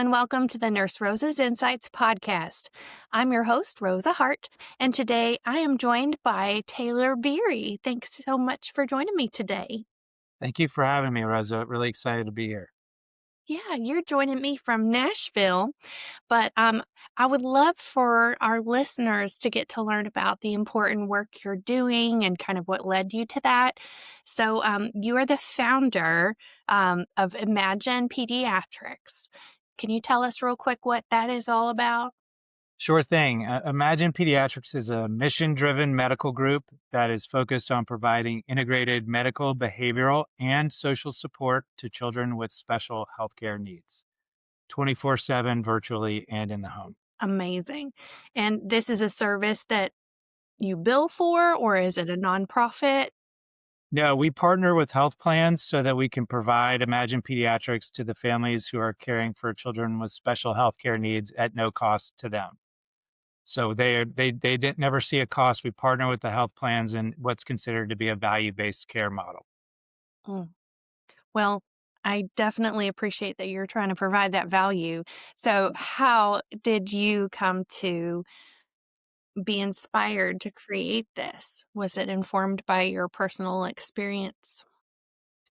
and welcome to the Nurse Rosa's Insights podcast. I'm your host, Rosa Hart, and today I am joined by Taylor Beery. Thanks so much for joining me today. Thank you for having me, Rosa. Really excited to be here. Yeah, you're joining me from Nashville, but I would love for our listeners to get to learn about the important work you're doing and kind of what led you to that. So you are the founder of Imagine Pediatrics. Can you tell us real quick what that is all about? Sure thing. Imagine Pediatrics is a mission-driven medical group that is focused on providing integrated medical, behavioral, and social support to children with special healthcare needs, 24/7, virtually, and in the home. Amazing. And this is a service that you bill for, or is it a nonprofit? No, we partner with health plans so that we can provide Imagine Pediatrics to the families who are caring for children with special healthcare needs at no cost to them. So they didn't never see a cost. We partner with the health plans in what's considered to be a value-based care model. Mm. Well, I definitely appreciate that you're trying to provide that value. So, how did you come to be inspired to create this? Was it informed by your personal experience?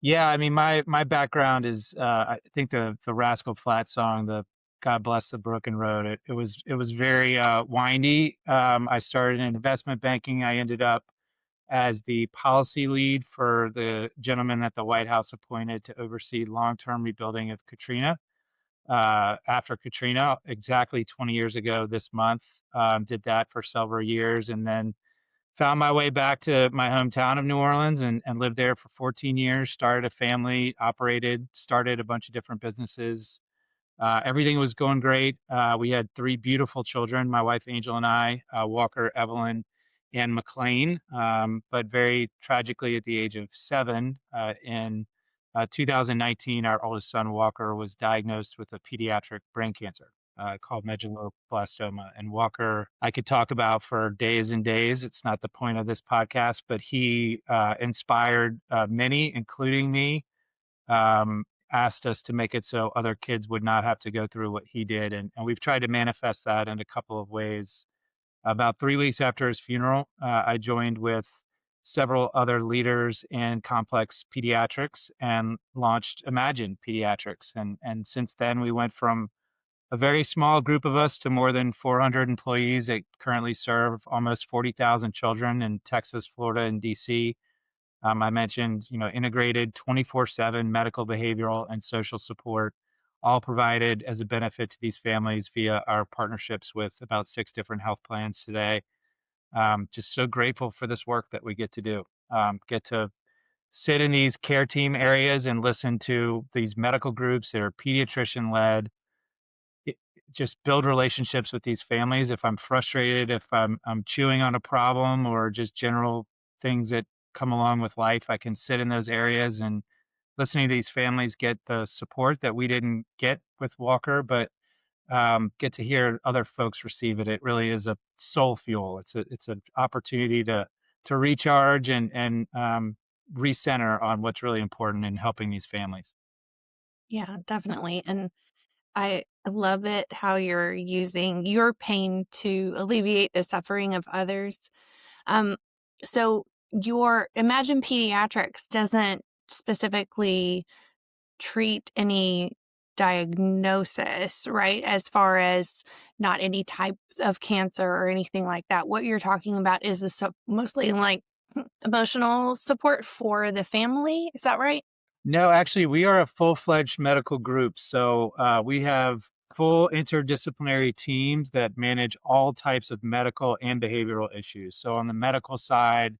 Yeah, I mean, my background is I think the Rascal Flatts song, the God Bless the Broken Road. It was very windy. I started in investment banking. I ended up as the policy lead for the gentleman that the White House appointed to oversee long-term rebuilding of Katrina. After Katrina, exactly 20 years ago this month, did that for several years, and then found my way back to my hometown of New Orleans and lived there for 14 years, started a family, started a bunch of different businesses. Everything was going great. We had three beautiful children, my wife Angel and I, Walker, Evelyn, and McLean. But very tragically, at the age of 7, in 2019, our oldest son, Walker, was diagnosed with a pediatric brain cancer called medulloblastoma. And Walker, I could talk about for days and days. It's not the point of this podcast, but he inspired many, including me, um, asked us to make it so other kids would not have to go through what he did. And we've tried to manifest that in a couple of ways. About 3 weeks after his funeral, I joined with several other leaders in complex pediatrics and launched Imagine Pediatrics. And since then, we went from a very small group of us to more than 400 employees that currently serve almost 40,000 children in Texas, Florida, and DC. I mentioned, integrated 24/7 medical, behavioral, and social support, all provided as a benefit to these families via our partnerships with about 6 different health plans today. Just so grateful for this work that we get to do. Get to sit in these care team areas and listen to these medical groups that are pediatrician led. Just build relationships with these families. If I'm frustrated, if I'm chewing on a problem or just general things that come along with life, I can sit in those areas and listening to these families get the support that we didn't get with Walker, but get to hear other folks receive it. It really is a soul fuel. It's an opportunity to recharge and recenter on what's really important in helping these families. Yeah, definitely. And I love it how you're using your pain to alleviate the suffering of others. Um, so your Imagine Pediatrics doesn't specifically treat any diagnosis, right? As far as not any types of cancer or anything like that. What you're talking about is mostly like emotional support for the family. Is that right? No, actually, we are a full-fledged medical group. So we have full interdisciplinary teams that manage all types of medical and behavioral issues. So on the medical side,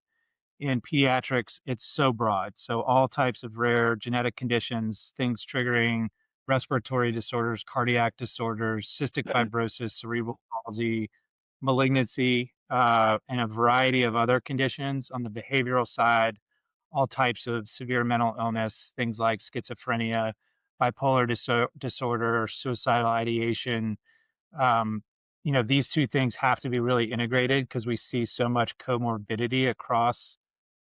in pediatrics, it's so broad. So all types of rare genetic conditions, things triggering respiratory disorders, cardiac disorders, cystic fibrosis, cerebral palsy, malignancy, and a variety of other conditions. On the behavioral side, all types of severe mental illness, things like schizophrenia, bipolar disorder, suicidal ideation. Um, these two things have to be really integrated because we see so much comorbidity across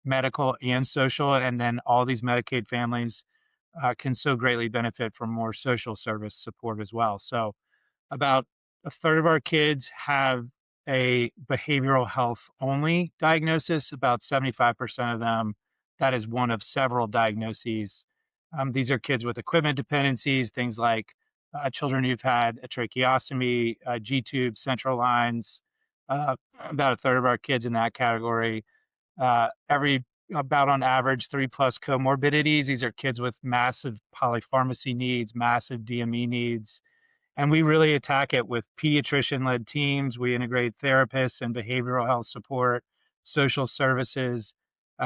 medical and social. And then all these Medicaid families can so greatly benefit from more social service support as well. So about a third of our kids have a behavioral health only diagnosis. About 75% of them, that is one of several diagnoses. These are kids with equipment dependencies, things like children who've had a tracheostomy, G-tube, central lines. Uh, about a third of our kids in that category. Every about on average 3+ comorbidities. These are kids with massive polypharmacy needs, massive DME needs, and we really attack it with pediatrician-led teams. We integrate therapists and behavioral health support, social services.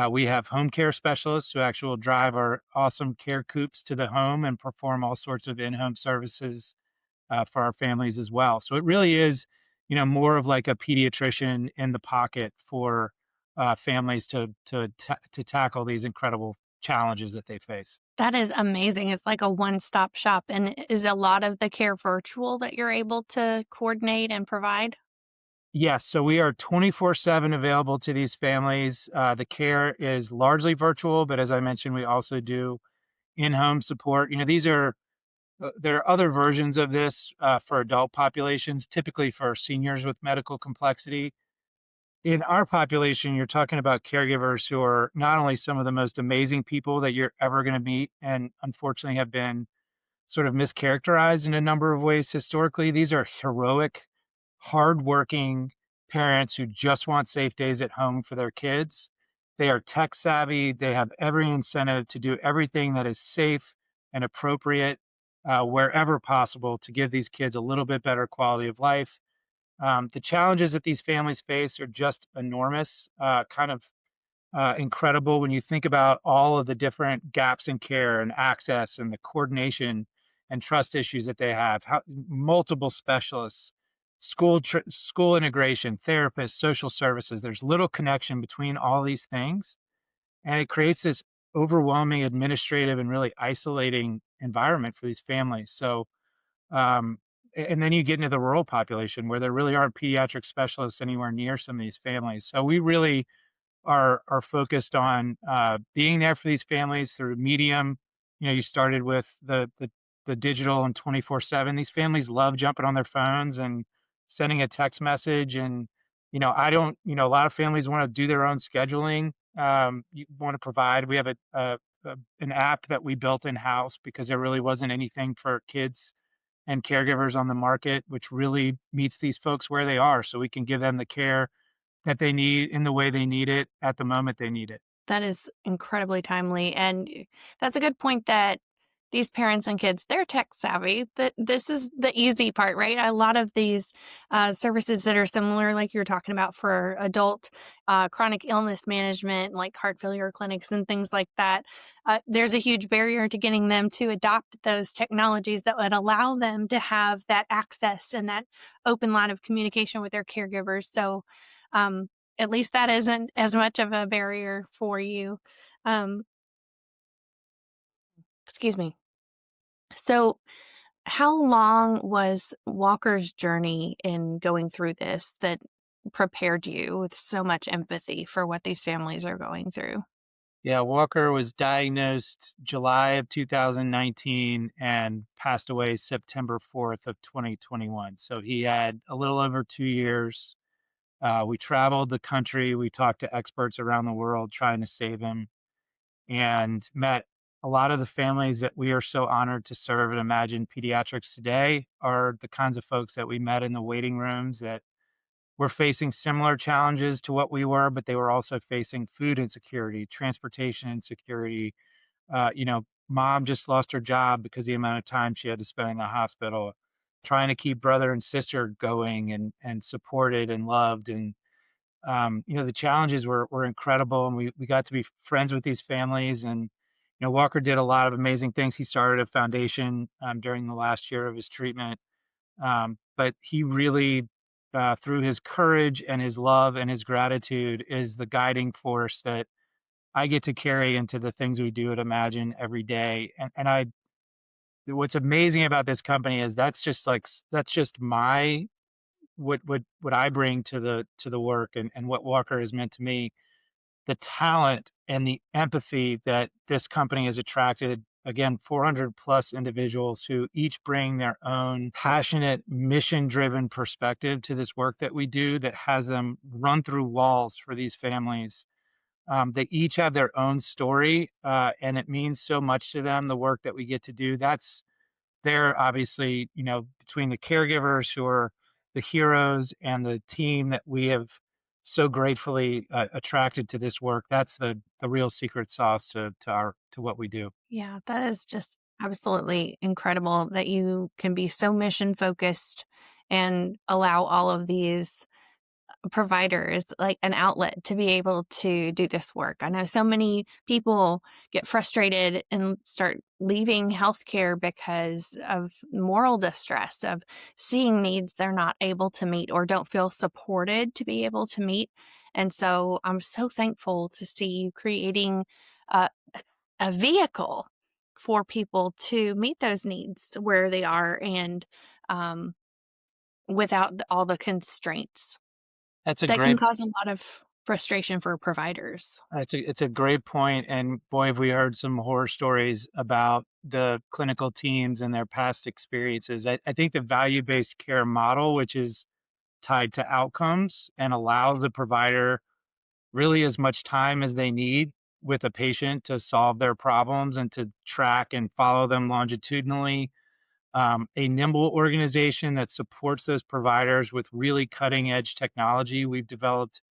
We have home care specialists who actually will drive our awesome care coops to the home and perform all sorts of in-home services for our families as well. So it really is, more of like a pediatrician in the pocket for families to tackle these incredible challenges that they face. That is amazing. It's like a one-stop shop. And is a lot of the care virtual that you're able to coordinate and provide? Yes, so we are 24/7 available to these families. The care is largely virtual, but as I mentioned, we also do in-home support. These are there are other versions of this for adult populations, typically for seniors with medical complexity. In our population, you're talking about caregivers who are not only some of the most amazing people that you're ever going to meet, and unfortunately have been sort of mischaracterized in a number of ways historically. These are heroic, hardworking parents who just want safe days at home for their kids. They are tech savvy. They have every incentive to do everything that is safe and appropriate wherever possible to give these kids a little bit better quality of life. The challenges that these families face are just enormous, kind of incredible when you think about all of the different gaps in care and access and the coordination and trust issues that they have. Multiple specialists, school integration, therapists, social services. There's little connection between all these things, and it creates this overwhelming administrative and really isolating environment for these families. So, um, and then you get into the rural population where there really aren't pediatric specialists anywhere near some of these families. So we really are focused on being there for these families through medium. You started with the digital and 24/7. These families love jumping on their phones and sending a text message. And I don't. A lot of families want to do their own scheduling. You want to provide. We have an app that we built in house because there really wasn't anything for kids and caregivers on the market, which really meets these folks where they are, so we can give them the care that they need in the way they need it at the moment they need it. That is incredibly timely, and that's a good point that these parents and kids, they're tech savvy. That this is the easy part, right? A lot of these services that are similar, like you're talking about for adult chronic illness management, like heart failure clinics and things like that, there's a huge barrier to getting them to adopt those technologies that would allow them to have that access and that open line of communication with their caregivers. So, um, at least that isn't as much of a barrier for you. Um, excuse me. So, how long was Walker's journey in going through this that prepared you with so much empathy for what these families are going through? Yeah, Walker was diagnosed July of 2019 and passed away September 4th of 2021. So he had a little over 2 years. We traveled the country. We talked to experts around the world trying to save him, and met a lot of the families that we are so honored to serve at Imagine Pediatrics today are the kinds of folks that we met in the waiting rooms that were facing similar challenges to what we were, but they were also facing food insecurity, transportation insecurity. Mom just lost her job because the amount of time she had to spend in the hospital, trying to keep brother and sister going and supported and loved. And the challenges were incredible, and we got to be friends with these families. And Walker did a lot of amazing things. He started a foundation during the last year of his treatment, but he really, through his courage and his love and his gratitude, is the guiding force that I get to carry into the things we do at Imagine every day. And what's amazing about this company is that's just my what I bring to the work, and what Walker has meant to me. The talent and the empathy that this company has attracted again, 400 plus individuals who each bring their own passionate, mission driven perspective to this work that we do that has them run through walls for these families. They each have their own story, and it means so much to them, the work that we get to do. That's there, obviously, between the caregivers who are the heroes and the team that we have so gratefully attracted to this work. That's the real secret sauce to what we do. Yeah, that is just absolutely incredible that you can be so mission focused and allow all of these providers like an outlet to be able to do this work. I know so many people get frustrated and start leaving healthcare because of moral distress, of seeing needs they're not able to meet or don't feel supported to be able to meet. And so I'm so thankful to see you creating a, a vehicle for people to meet those needs where they are and um, without all the constraints That's a that can great cause a lot of frustration for providers. it's a great point, and boy, have we heard some horror stories about the clinical teams and their past experiences. I think the value-based care model, which is tied to outcomes and allows the provider really as much time as they need with a patient to solve their problems and to track and follow them longitudinally. A nimble organization that supports those providers with really cutting edge technology. We've developed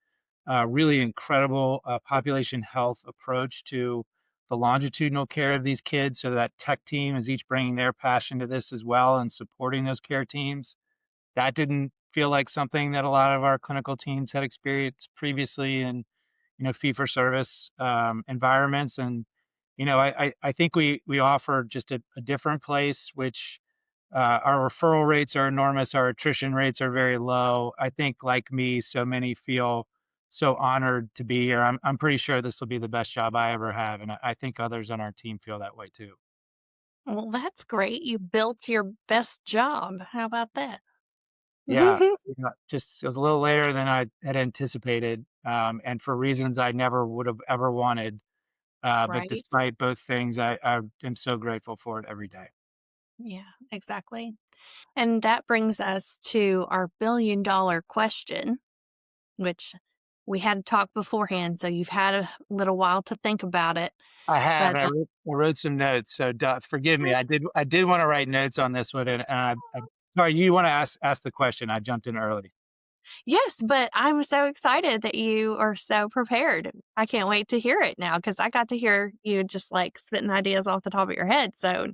a really incredible population health approach to the longitudinal care of these kids, so that tech team is each bringing their passion to this as well and supporting those care teams. That didn't feel like something that a lot of our clinical teams had experienced previously in fee for service environments. And I think we offer just a different place, which our referral rates are enormous. Our attrition rates are very low. I think, like me, so many feel so honored to be here. I'm pretty sure this will be the best job I ever have, and I think others on our team feel that way too. Well, that's great. You built your best job. How about that? Yeah, just it was a little later than I had anticipated, and for reasons I never would have ever wanted. But Right? despite both things, I am so grateful for it every day. Yeah, exactly. And that brings us to our $1 billion question, which we had to talk beforehand. So you've had a little while to think about it. I have, But and I wrote some notes, so forgive me. I did want to write notes on this one, and sorry, you want to ask the question? I jumped in early. yes, but I'm so excited that you are so prepared. I can't wait to hear it now because I got to hear you just like spitting ideas off the top of your head. So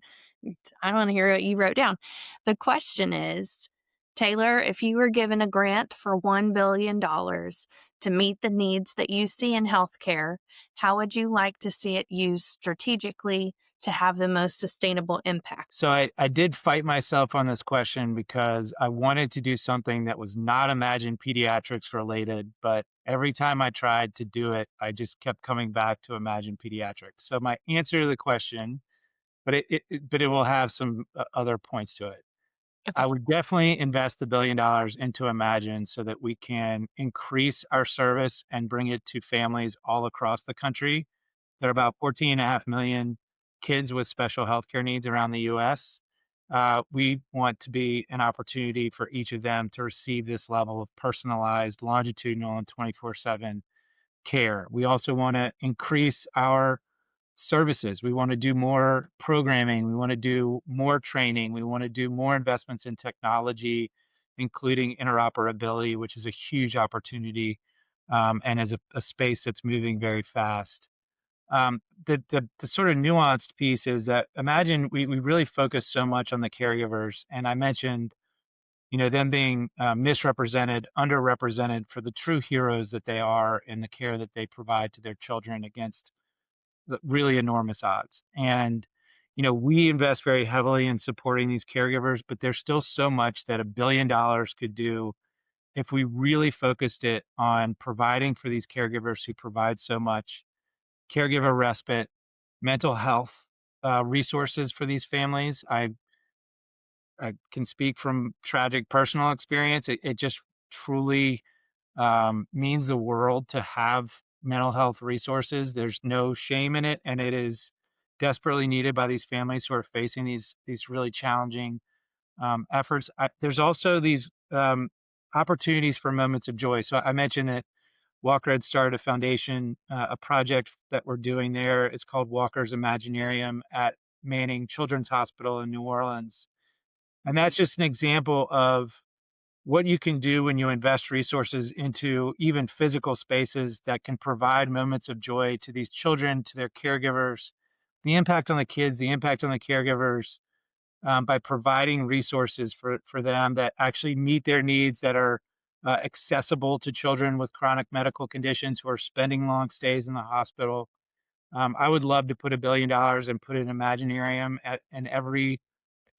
I want to hear what you wrote down. The question is, Taylor, if you were given a grant for $1 billion to meet the needs that you see in healthcare, how would you like to see it used strategically to have the most sustainable impact? So I did fight myself on this question because I wanted to do something that was not Imagine Pediatrics related, but every time I tried to do it, I just kept coming back to Imagine Pediatrics. So my answer to the question, but it will have some other points to it. I Okay. would definitely invest the $1 billion into Imagine so that we can increase our service and bring it to families all across the country. There are about 14.5 million kids with special healthcare needs around the US. We want to be an opportunity for each of them to receive this level of personalized, longitudinal, and 24/7 care. We also want to increase our services. We want to do more programming. We want to do more training. We want to do more investments in technology, including interoperability, which is a huge opportunity and is a space that's moving very fast. The sort of nuanced piece is that imagine we really focus so much on the caregivers, and I mentioned them being misrepresented, underrepresented for the true heroes that they are in the care that they provide to their children against really enormous odds. And we invest very heavily in supporting these caregivers, but there's still so much that $1 billion could do if we really focused it on providing for these caregivers who provide so much caregiver respite, mental health resources for these families. I can speak from tragic personal experience. It just truly means the world to have mental health resources. There's no shame in it, and it is desperately needed by these families who are facing these really challenging efforts. There's also these opportunities for moments of joy. So I mentioned that Walker had started a foundation, a project that we're doing there. It's called Walker's Imaginarium at Manning Children's Hospital in New Orleans. And that's just an example of what you can do when you invest resources into even physical spaces that can provide moments of joy to these children, to their caregivers, the impact on the kids, the impact on the caregivers, by providing resources for them that actually meet their needs, that are accessible to children with chronic medical conditions who are spending long stays in the hospital. I would love to put $1 billion and put an Imaginarium in every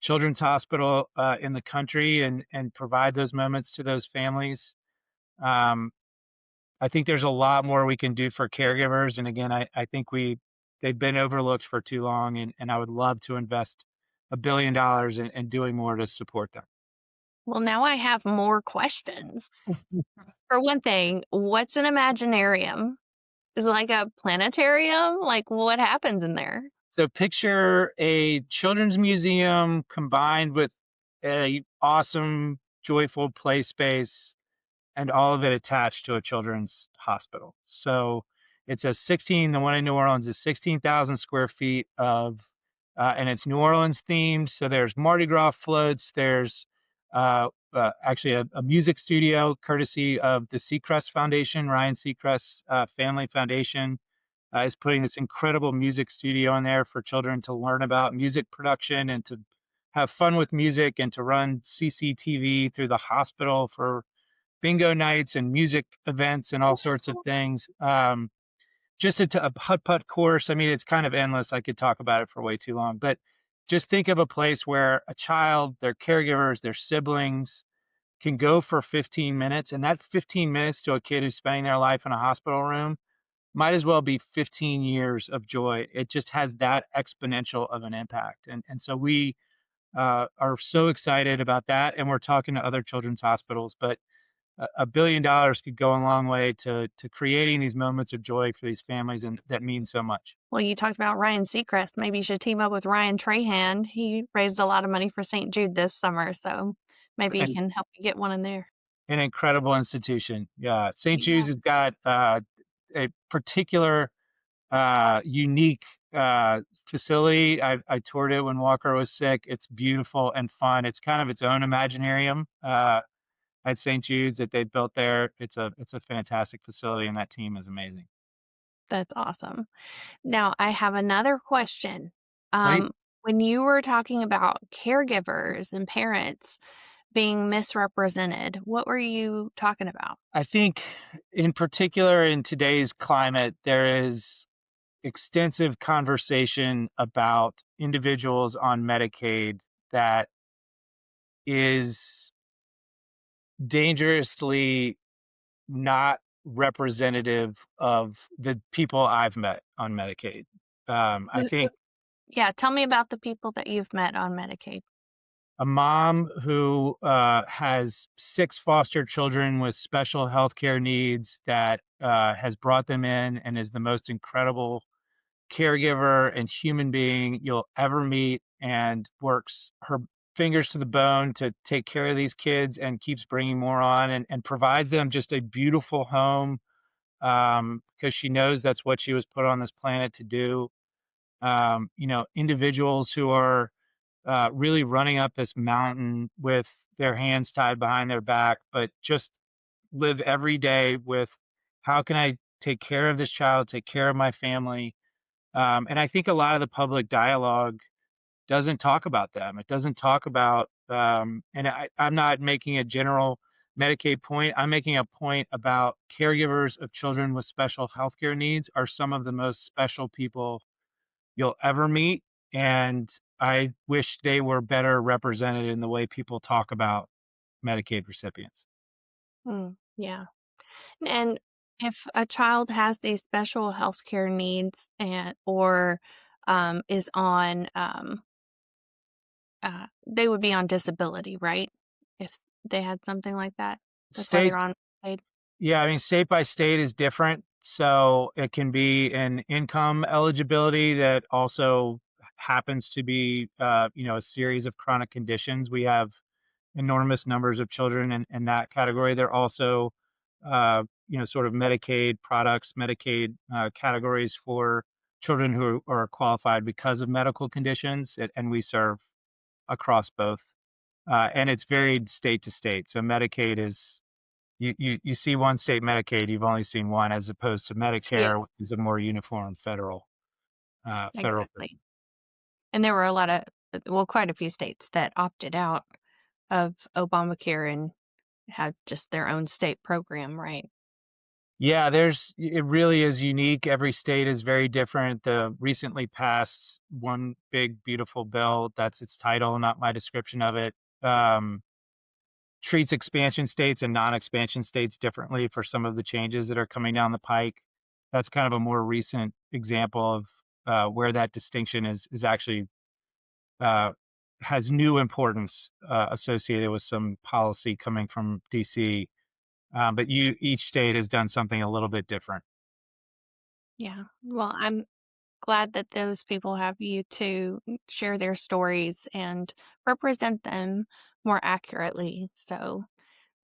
children's hospital in the country and provide those moments to those families. Um, I think there's a lot more we can do for caregivers. And again, I think they've been overlooked for too long, and I would love to invest $1 billion in doing more to support them. Well, now I have more questions. For one thing, what's an Imaginarium? Is it like a planetarium? Like, what happens in there? So picture a children's museum combined with a awesome, joyful play space and all of it attached to a children's hospital. So it's the one in New Orleans is 16,000 square feet and it's New Orleans themed. So there's Mardi Gras floats, there's actually a music studio courtesy of the Seacrest Foundation, Ryan Seacrest Family Foundation. Is putting this incredible music studio in there for children to learn about music production and to have fun with music and to run CCTV through the hospital for bingo nights and music events and all sorts of things. Just a putt putt course. I mean, it's kind of endless. I could talk about it for way too long, but just think of a place where a child, their caregivers, their siblings can go for 15 minutes. And that 15 minutes to a kid who's spending their life in a hospital room might as well be 15 years of joy. It just has that exponential of an impact. And so we are so excited about that. And we're talking to other children's hospitals, but $1 billion could go a long way to creating these moments of joy for these families, and that means so much. Well, you talked about Ryan Seacrest. Maybe you should team up with Ryan Trahan. He raised a lot of money for St. Jude this summer, so maybe he And can help you get one in there. an incredible institution. Yeah, St. Yeah, Jude's has got a particular unique facility. I toured it when Walker was sick. It's beautiful and fun. It's kind of its own Imaginarium at St. Jude's that they built there. It's a fantastic facility, and that team is amazing. that's awesome. Now, I have another question. Please. When you were talking about caregivers and parents being misrepresented, what were you talking about? I think, in particular, in today's climate, there is extensive conversation about individuals on Medicaid that is dangerously not representative of the people I've met on Medicaid. I think Yeah, tell me about the people that you've met on Medicaid. a mom who has 6 foster children with special healthcare needs that has brought them in and is the most incredible caregiver and human being you'll ever meet, and works her fingers to the bone to take care of these kids and keeps bringing more on, and provides them just a beautiful home, because she knows that's what she was put on this planet to do. Individuals who are really running up this mountain with their hands tied behind their back, but just live every day with, how can I take care of this child, take care of my family? And I think a lot of the public dialogue doesn't talk about them. It doesn't talk about, and I'm not making a general Medicaid point. I'm making a point about caregivers of children with special healthcare needs are some of the most special people you'll ever meet. And I wish they were better represented in the way people talk about Medicaid recipients. Yeah. And if a child has these special healthcare needs or is on they would be on disability, right? If they had something like that. That's why States, they're on paid. yeah, I mean, state by state is different. So it can be an income eligibility that also happens to be, a series of chronic conditions. We have enormous numbers of children in that category. They're also, sort of Medicaid products, Medicaid categories for children who are qualified because of medical conditions, and we serve across both. And it's varied state to state. So Medicaid is you see one state Medicaid, you've only seen one, as opposed to Yeah, Medicare, which is a more uniform federal exactly. system. And there were a lot of, well, quite a few states that opted out of Obamacare and had just their own state program, right? Yeah, it really is unique. Every state is very different. The recently passed One Big Beautiful Bill, that's its title, not my description of it, um, treats expansion states and non-expansion states differently for some of the changes that are coming down the pike. That's kind of a more recent example of where that distinction is actually uh, has new importance associated with some policy coming from DC. But each state has done something a little bit different. Yeah. Well, I'm glad that those people have you to share their stories and represent them more accurately so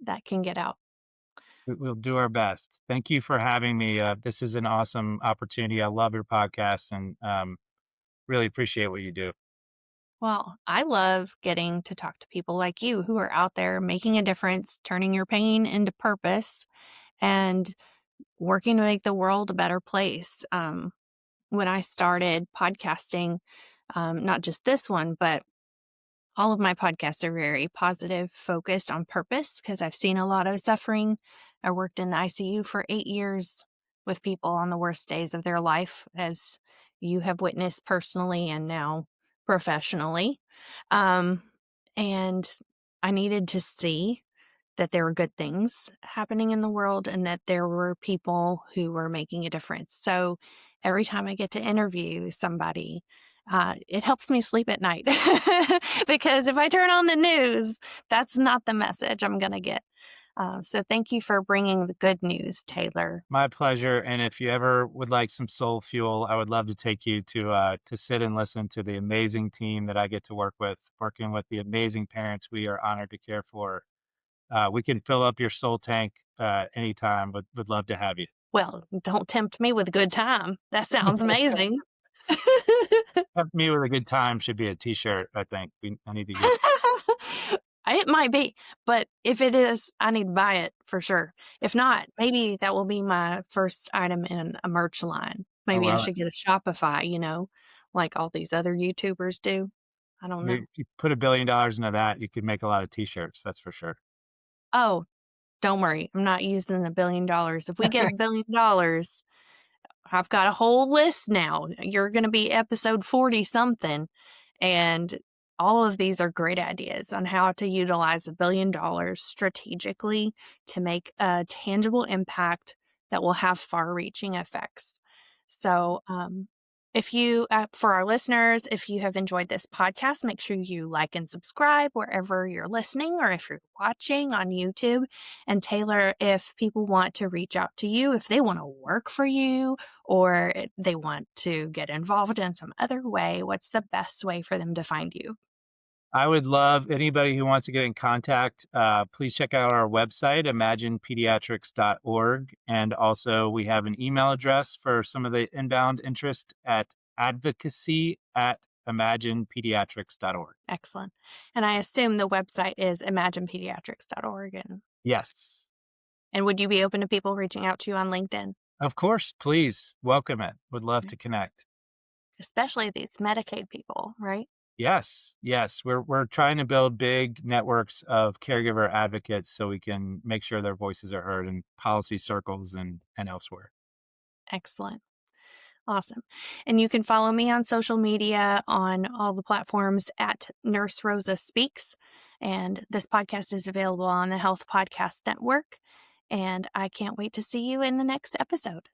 that can get out. We'll do our best. Thank you for having me. This is an awesome opportunity. I love your podcast and really appreciate what you do. Well, I love getting to talk to people like you who are out there making a difference, turning your pain into purpose, and working to make the world a better place. When I started podcasting, not just this one, but all of my podcasts are very positive, focused on purpose because I've seen a lot of suffering. I worked in the ICU for 8 years with people on the worst days of their life, as you have witnessed personally and now professionally. Um, and I needed to see that there were good things happening in the world and that there were people who were making a difference. So every time I get to interview somebody, it helps me sleep at night because if I turn on the news, that's not the message I'm going to get. So thank you for bringing the good news, Taylor. My pleasure. And if you ever would like some soul fuel, I would love to take you to sit and listen to the amazing team that I get to work with, working with the amazing parents we are honored to care for. We can fill up your soul tank anytime. Would love to have you. Well, don't tempt me with a good time. That sounds amazing. Have me with a good time should be a T-shirt. I think I need to get. It might be, but if it is, I need to buy it for sure. If not, maybe that will be my first item in a merch line. I Maybe I love it. should get a Shopify, like all these other YouTubers do. I don't know. You put $1 billion into that, you could make a lot of T-shirts. That's for sure. Oh, don't worry. I'm not using $1 billion. If we get $1 billion, I've got a whole list now. You're going to be episode 40 something. And all of these are great ideas on how to utilize $1 billion strategically to make a tangible impact that will have far reaching effects. So, if you, for our listeners, if you have enjoyed this podcast, make sure you like and subscribe wherever you're listening or if you're watching on YouTube. And Taylor, if people want to reach out to you, if they want to work for you or they want to get involved in some other way, what's the best way for them to find you? I would love anybody who wants to get in contact. Please check out our website, imaginepediatrics.org. And also, we have an email address for some of the inbound interest at advocacy@imaginepediatrics.org. Excellent. And I assume the website is imaginepediatrics.org. Yes, And would you be open to people reaching out to you on LinkedIn? of course. Please welcome it. Would love Yeah. to connect. Especially these Medicaid people, right? Yes, yes. We're trying to build big networks of caregiver advocates so we can make sure their voices are heard in policy circles and elsewhere. Excellent. Awesome. And you can follow me on social media on all the platforms at Nurse Rosa Speaks. And this podcast is available on the Health Podcast Network. And I can't wait to see you in the next episode.